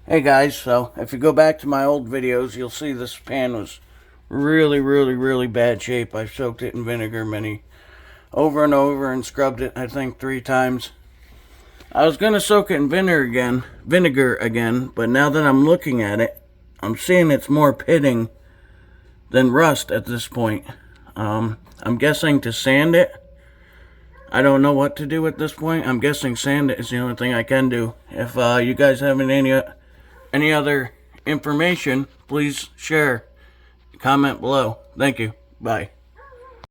Hey guys, so if you go back to my old videos, you'll see this pan was really bad shape. I soaked it in vinegar over and over and scrubbed it, I think 3 times. I was gonna soak it in vinegar again, but now that I'm looking at it, I'm seeing it's more pitting than rust at this point. I'm guessing to sand it. I don't know what to do at this point. I'm guessing sand it is the only thing I can do. If you guys have any other information, please share. Comment below. Thank you. Bye.